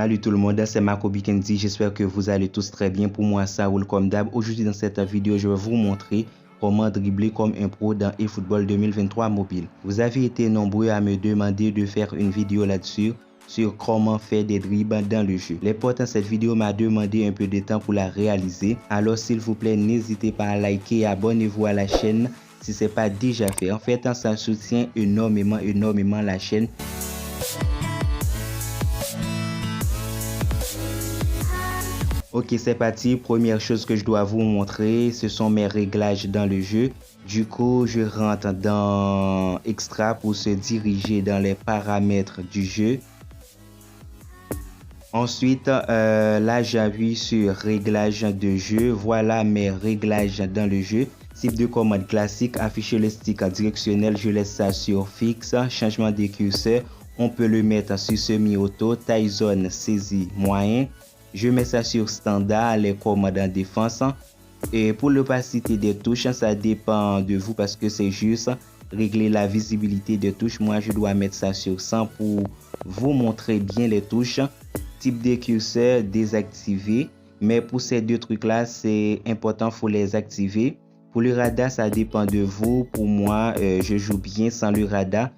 Salut tout le monde, c'est Marco Bikendi, j'espère que vous allez tous très bien. Pour moi, ça roule comme d'hab. Aujourd'hui dans cette vidéo, je vais vous montrer comment dribbler comme un pro dans eFootball 2023 mobile. Vous avez été nombreux à me demander de faire une vidéo là-dessus, sur comment faire des dribbles dans le jeu. L'important, cette vidéo m'a demandé un peu de temps pour la réaliser. Alors s'il vous plaît, n'hésitez pas à liker et abonnez-vous à la chaîne si ce n'est pas déjà fait. En fait, ça soutient énormément la chaîne. Ok, c'est parti. Première chose que je dois vous montrer, ce sont mes réglages dans le jeu. Du coup, je rentre dans Extra pour se diriger dans les paramètres du jeu. Ensuite, là, j'appuie sur réglages de jeu. Voilà mes réglages dans le jeu. Type de commande classique, afficher le stick directionnel, je laisse ça sur fixe. Changement de curseur, on peut le mettre sur semi-auto, taille zone, saisie, moyen. Je mets ça sur standard, les commandes en défense. Et pour l'opacité des touches, ça dépend de vous parce que c'est juste régler la visibilité des touches. Moi, je dois mettre ça sur 100 pour vous montrer bien les touches. Type de curseur désactivé. Mais pour ces deux trucs-là, c'est important, il faut les activer. Pour le radar, ça dépend de vous. Pour moi, je joue bien sans le radar.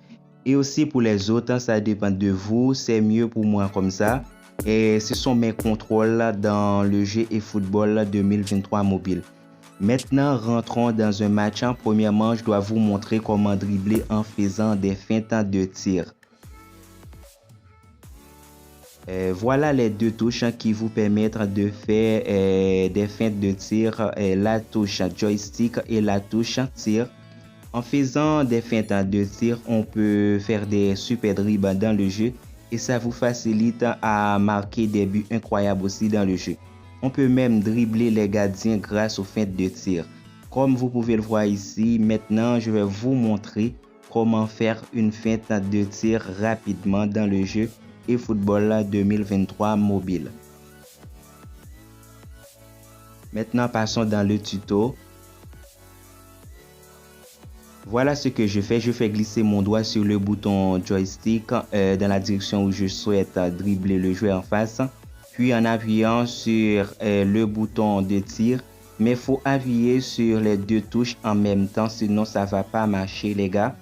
Et aussi pour les autres, ça dépend de vous. C'est mieux pour moi comme ça. Et ce sont mes contrôles dans le jeu eFootball 2023 mobile. Maintenant, rentrons dans un match. Premièrement, je dois vous montrer comment dribbler en faisant des feintes de tir. Voilà les deux touches qui vous permettent de faire des feintes de tir, la touche joystick et la touche tir. En faisant des feintes de tir, on peut faire des super dribbles dans le jeu et ça vous facilite à marquer des buts incroyables aussi dans le jeu. On peut même dribbler les gardiens grâce aux feintes de tir. Comme vous pouvez le voir ici, maintenant je vais vous montrer comment faire une feinte de tir rapidement dans le jeu eFootball 2023 mobile. Maintenant passons dans le tuto. Voilà ce que je fais glisser mon doigt sur le bouton joystick dans la direction où je souhaite dribbler le joueur en face. Puis en appuyant sur le bouton de tir. Mais il faut appuyer sur les deux touches en même temps, sinon ça va pas marcher les gars.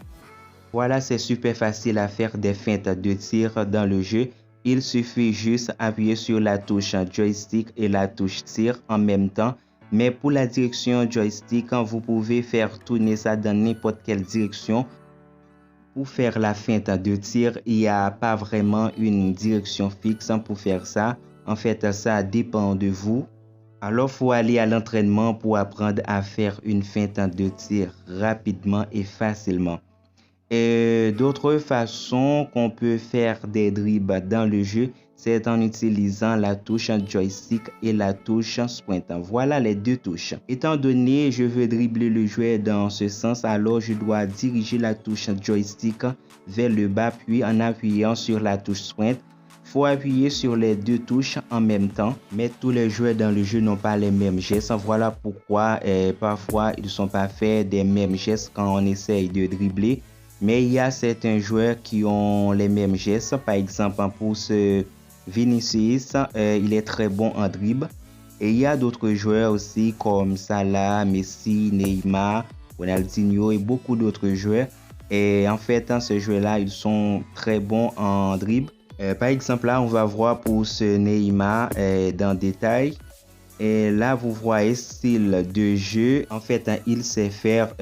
Voilà, c'est super facile à faire des feintes de tir dans le jeu. Il suffit juste appuyer sur la touche joystick et la touche tir en même temps. Mais pour la direction joystick, vous pouvez faire tourner ça dans n'importe quelle direction. Pour faire la feinte de tir, il n'y a pas vraiment une direction fixe pour faire ça. En fait, ça dépend de vous. Alors, il faut aller à l'entraînement pour apprendre à faire une feinte de tir rapidement et facilement. Et d'autres façons qu'on peut faire des dribbles dans le jeu, c'est en utilisant la touche joystick et la touche sprint. Voilà les deux touches. Étant donné je veux dribbler le joueur dans ce sens, alors je dois diriger la touche joystick vers le bas, puis en appuyant sur la touche sprint. Il faut appuyer sur les deux touches en même temps, mais tous les joueurs dans le jeu n'ont pas les mêmes gestes. Voilà pourquoi parfois ils ne sont pas faits des mêmes gestes quand on essaye de dribbler. Mais il y a certains joueurs qui ont les mêmes gestes. Par exemple, pour ce Vinicius, il est très bon en dribble. Et il y a d'autres joueurs aussi comme Salah, Messi, Neymar, Ronaldinho et beaucoup d'autres joueurs. Et en fait, ces joueurs-là, ils sont très bons en dribble. Par exemple, là, on va voir pour ce Neymar dans détail. Et là, vous voyez style de jeu. En fait, il sait faire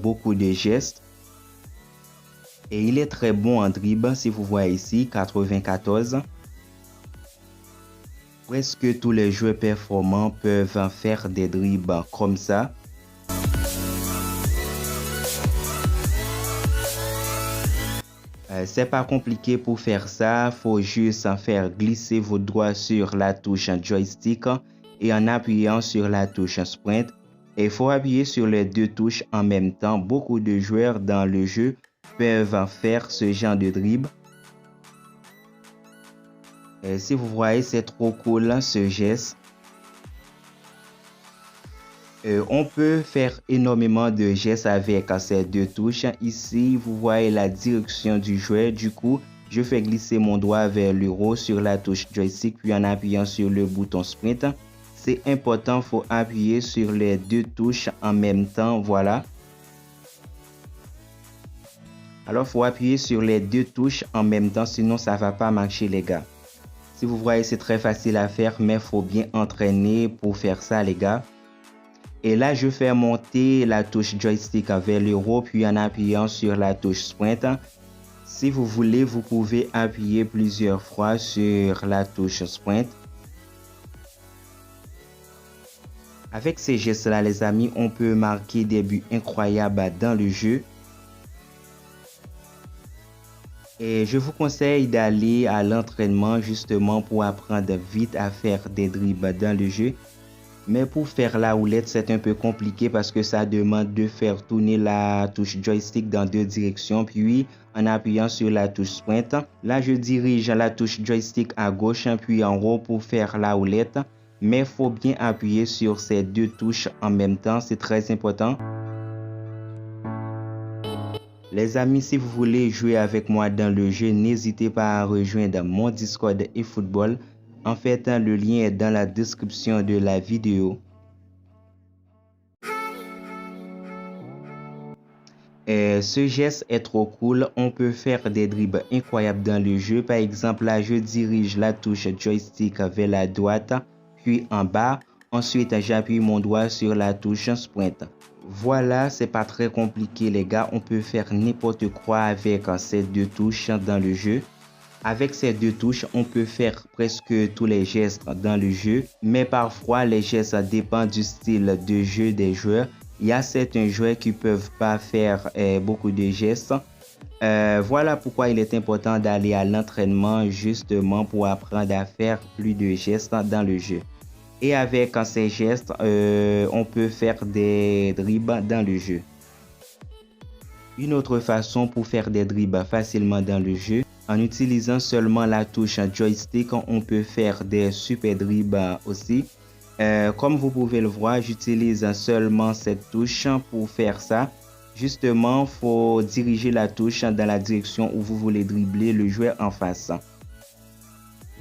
beaucoup de gestes. Et il est très bon en dribble, si vous voyez ici, 94. Presque tous les joueurs performants peuvent faire des dribbles comme ça. C'est pas compliqué pour faire ça, faut juste faire glisser vos doigts sur la touche joystick et en appuyant sur la touche sprint. Et il faut appuyer sur les deux touches en même temps. Beaucoup de joueurs dans le jeu peuvent faire ce genre de dribble. Et si vous voyez, c'est trop cool ce geste. On peut faire énormément de gestes avec ces deux touches. Ici, vous voyez la direction du joueur. Du coup, je fais glisser mon doigt vers le haut sur la touche joystick, puis en appuyant sur le bouton sprint. C'est important, il faut appuyer sur les deux touches en même temps, voilà. Alors, il faut appuyer sur les deux touches en même temps, sinon ça ne va pas marcher les gars. Si vous voyez, c'est très facile à faire, mais il faut bien entraîner pour faire ça les gars. Et là, je fais monter la touche joystick vers le haut, puis en appuyant sur la touche sprint. Si vous voulez, vous pouvez appuyer plusieurs fois sur la touche sprint. Avec ces gestes-là, les amis, on peut marquer des buts incroyables dans le jeu. Et je vous conseille d'aller à l'entraînement justement pour apprendre vite à faire des dribbles dans le jeu. Mais pour faire la houlette, c'est un peu compliqué parce que ça demande de faire tourner la touche joystick dans deux directions. Puis en appuyant sur la touche sprint, là je dirige la touche joystick à gauche puis en haut pour faire la houlette. Mais il faut bien appuyer sur ces deux touches en même temps, c'est très important. Les amis, si vous voulez jouer avec moi dans le jeu, n'hésitez pas à rejoindre mon Discord eFootball. En fait, le lien est dans la description de la vidéo. Et ce geste est trop cool. On peut faire des dribbles incroyables dans le jeu. Par exemple, là, je dirige la touche joystick vers la droite, puis en bas. Ensuite, j'appuie mon doigt sur la touche sprint. Voilà, c'est pas très compliqué les gars. On peut faire n'importe quoi avec ces deux touches dans le jeu. Avec ces deux touches, on peut faire presque tous les gestes dans le jeu. Mais parfois, les gestes dépendent du style de jeu des joueurs. Il y a certains joueurs qui ne peuvent pas faire beaucoup de gestes. Voilà pourquoi il est important d'aller à l'entraînement justement pour apprendre à faire plus de gestes dans le jeu. Et avec ces gestes, on peut faire des dribbles dans le jeu. Une autre façon pour faire des dribbles facilement dans le jeu, en utilisant seulement la touche joystick, on peut faire des super dribbles aussi. Comme vous pouvez le voir, j'utilise seulement cette touche pour faire ça. Justement, il faut diriger la touche dans la direction où vous voulez dribbler le joueur en face.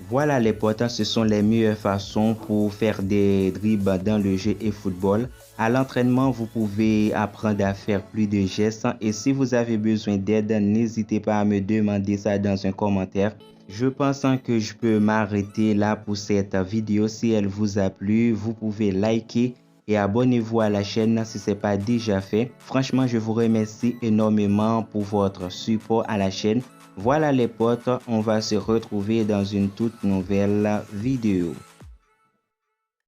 Voilà les potes, ce sont les meilleures façons pour faire des dribbles dans le jeu eFootball. À l'entraînement, vous pouvez apprendre à faire plus de gestes et si vous avez besoin d'aide, n'hésitez pas à me demander ça dans un commentaire. Je pense que je peux m'arrêter là pour cette vidéo. Si elle vous a plu, vous pouvez liker et abonnez-vous à la chaîne si ce n'est pas déjà fait. Franchement, je vous remercie énormément pour votre support à la chaîne. Voilà les potes, on va se retrouver dans une toute nouvelle vidéo.